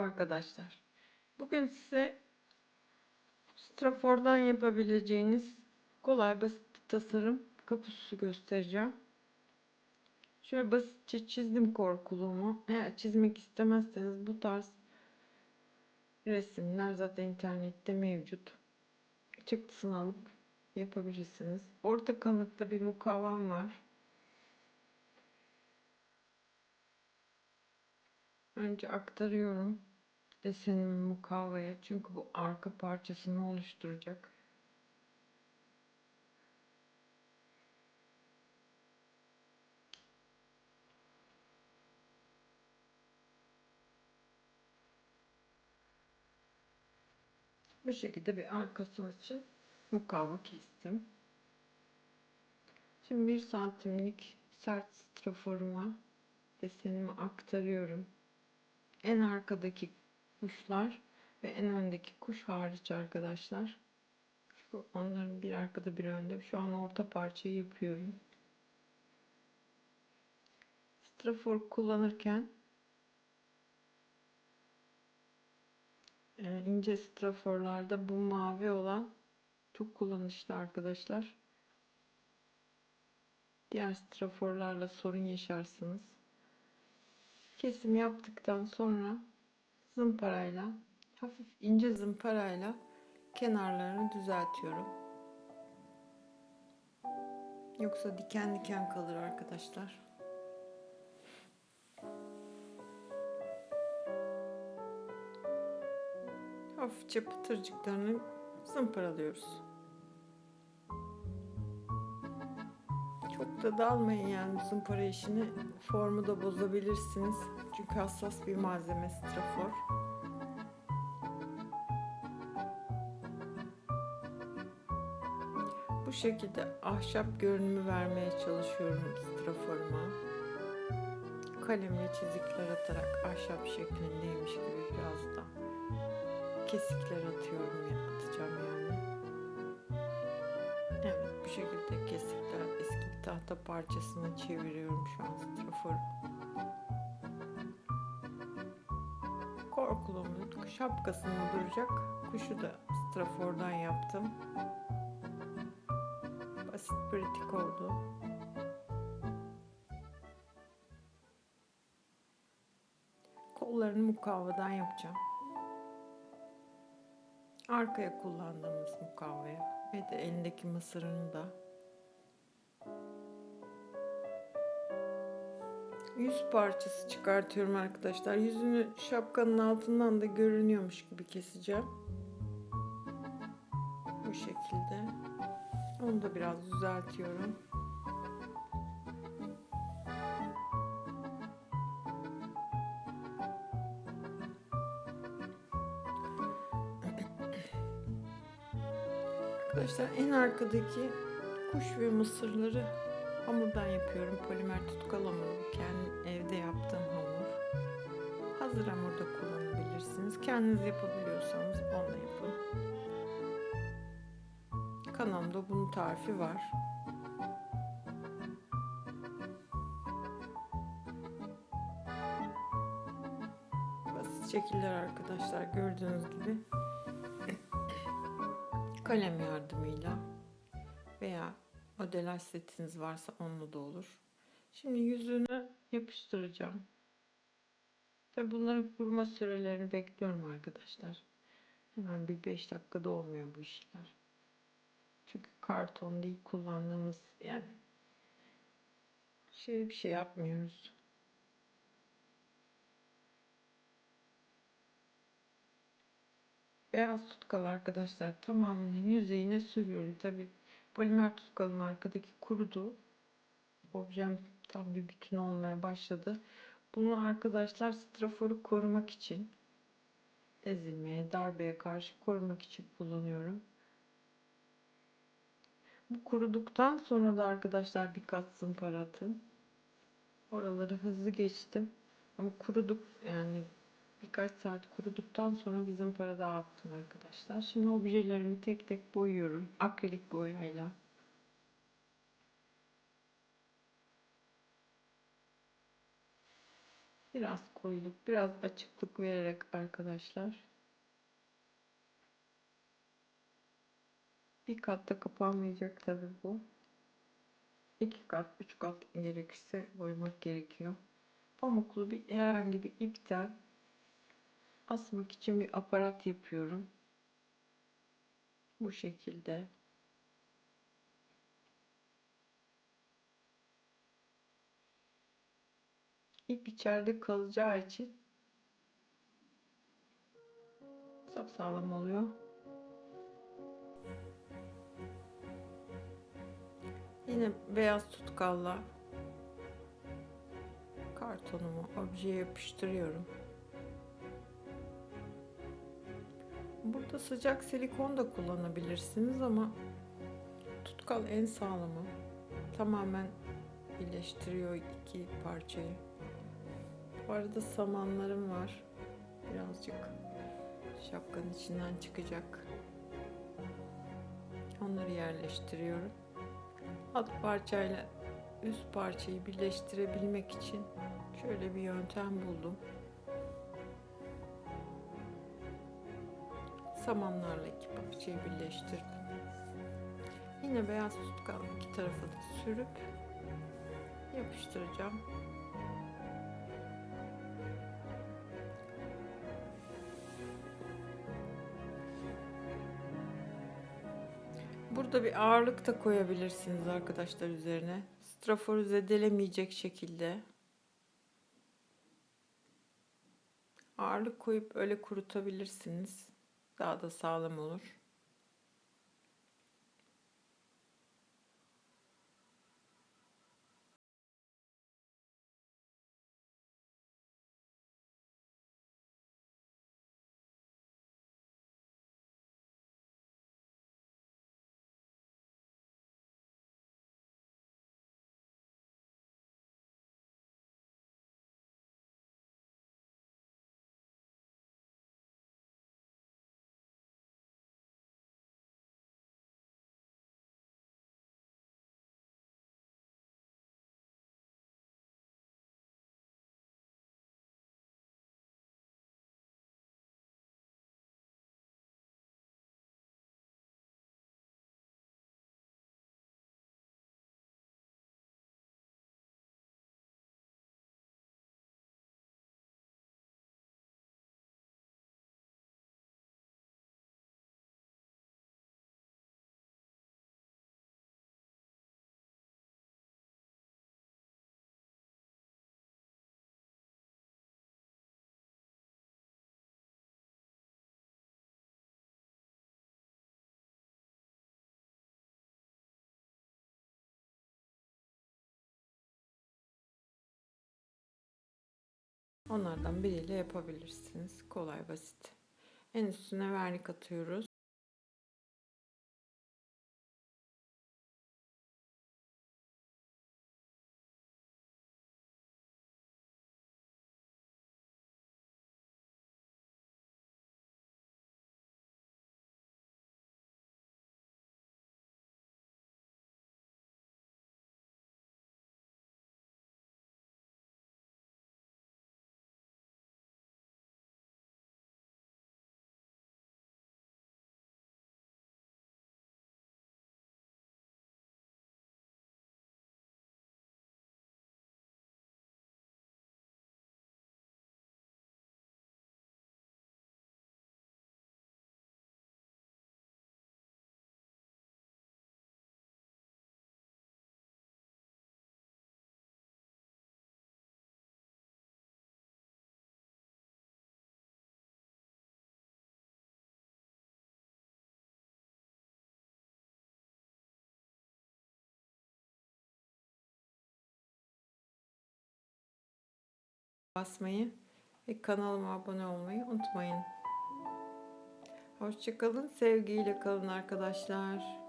arkadaşlar. Bugün size strafordan yapabileceğiniz kolay basit bir tasarım kapı süsü göstereceğim. Şöyle basitçe çizdim korkuluğumu. Eğer çizmek istemezseniz bu tarz resimler zaten internette mevcut. Çıktısını alıp yapabilirsiniz. Orta kalınlıkta bir mukavam var. Önce aktarıyorum desenimi mukavvaya, çünkü bu arka parçasını oluşturacak. Bu şekilde bir arkası için mukavva kestim. Şimdi 1 santimlik sert straforuma desenimi aktarıyorum. En arkadaki kuşlar ve en öndeki kuş hariç arkadaşlar. Onların bir arkada bir önde. Şu an orta parçayı yapıyorum. Strafor kullanırken ince straforlarda bu mavi olan çok kullanışlı arkadaşlar. Diğer straforlarla sorun yaşarsınız. Kesim yaptıktan sonra zımparayla, hafif ince zımparayla kenarlarını düzeltiyorum. Yoksa diken diken kalır arkadaşlar. Hafifçe pıtırcıklarını zımparalıyoruz. Çok da dalmayın yani zımpara işini, formu da bozabilirsiniz. Çünkü hassas bir malzeme strafor. Bu şekilde ahşap görünümü vermeye çalışıyorum straforuma. Kalemle çizikler atarak ahşap şeklindeymiş gibi biraz da kesikler atacağım yani. Evet, bu şekilde kesikler, eski bir tahta parçasını çeviriyorum şu an straforu. Korkulumun şapkasını duracak kuşu da strafordan yaptım. Basit, pratik oldu. Kollarını mukavvadan yapacağım. Arkaya kullandığımız mukavvaya ve de elindeki mısırını da. Yüz parçası çıkartıyorum arkadaşlar. Yüzünü şapkanın altından da görünüyormuş gibi keseceğim. Bu şekilde. Onu da biraz düzeltiyorum. Arkadaşlar en arkadaki kuş ve mısırları hamurdan yapıyorum. Polimer tutkal hamuru. Kendim evde yaptığım hamur. Hazır hamur da kullanabilirsiniz. Kendiniz yapabiliyorsanız onunla yapın. Kanalımda bunun tarifi var. Basit şekiller arkadaşlar, gördüğünüz gibi. Kalem yardımıyla veya modelaj setiniz varsa onunla da olur. Şimdi yüzünü yapıştıracağım. Tabi bunların kuruma sürelerini bekliyorum arkadaşlar. Hemen bir 5 dakikada olmuyor bu işler. Çünkü karton değil kullandığımız, yani bir şey yapmıyoruz. Beyaz tutkal arkadaşlar tamamının yüzeyine sürüyorum. Tabi polimer tutkalın arkadaki kurudu. Objem tam bir bütün olmaya başladı. Bunu arkadaşlar straforu korumak için, ezilmeye, darbeye karşı korumak için kullanıyorum. Bu kuruduktan sonra da arkadaşlar birkaç zımpara atın. Oraları hızlı geçtim. Ama kuruduk, yani birkaç saat kuruduktan sonra bir zımpara daha attım arkadaşlar. Şimdi objelerimi tek tek boyuyorum. Akrilik boyayla. Biraz koyuluk, biraz açıklık vererek arkadaşlar. Bir katta kapanmayacak tabii bu. 2 kat, 3 kat gerekirse boyamak gerekiyor. Pamuklu bir herhangi bir ipten asmak için bir aparat yapıyorum. Bu şekilde. İp içeride kalacağı için sapsağlam oluyor. Yine beyaz tutkalla kartonumu objeye yapıştırıyorum. Burada sıcak silikon da kullanabilirsiniz ama tutkal en sağlamı. Tamamen birleştiriyor iki parçayı. Bu arada samanlarım var. Birazcık şapkanın içinden çıkacak. Onları yerleştiriyorum. Alt parçayla üst parçayı birleştirebilmek için şöyle bir yöntem buldum. Samanlarla iki parçayı birleştirdim. Yine beyaz tutkal iki tarafı da sürüp yapıştıracağım. Burada bir ağırlık da koyabilirsiniz arkadaşlar üzerine. Straforu zedelemeyecek şekilde. Ağırlık koyup öyle kurutabilirsiniz. Daha da sağlam olur. Onlardan biriyle yapabilirsiniz. Kolay, basit. En üstüne vernik atıyoruz. Basmayı ve kanalıma abone olmayı unutmayın. Hoşça kalın, sevgiyle kalın arkadaşlar.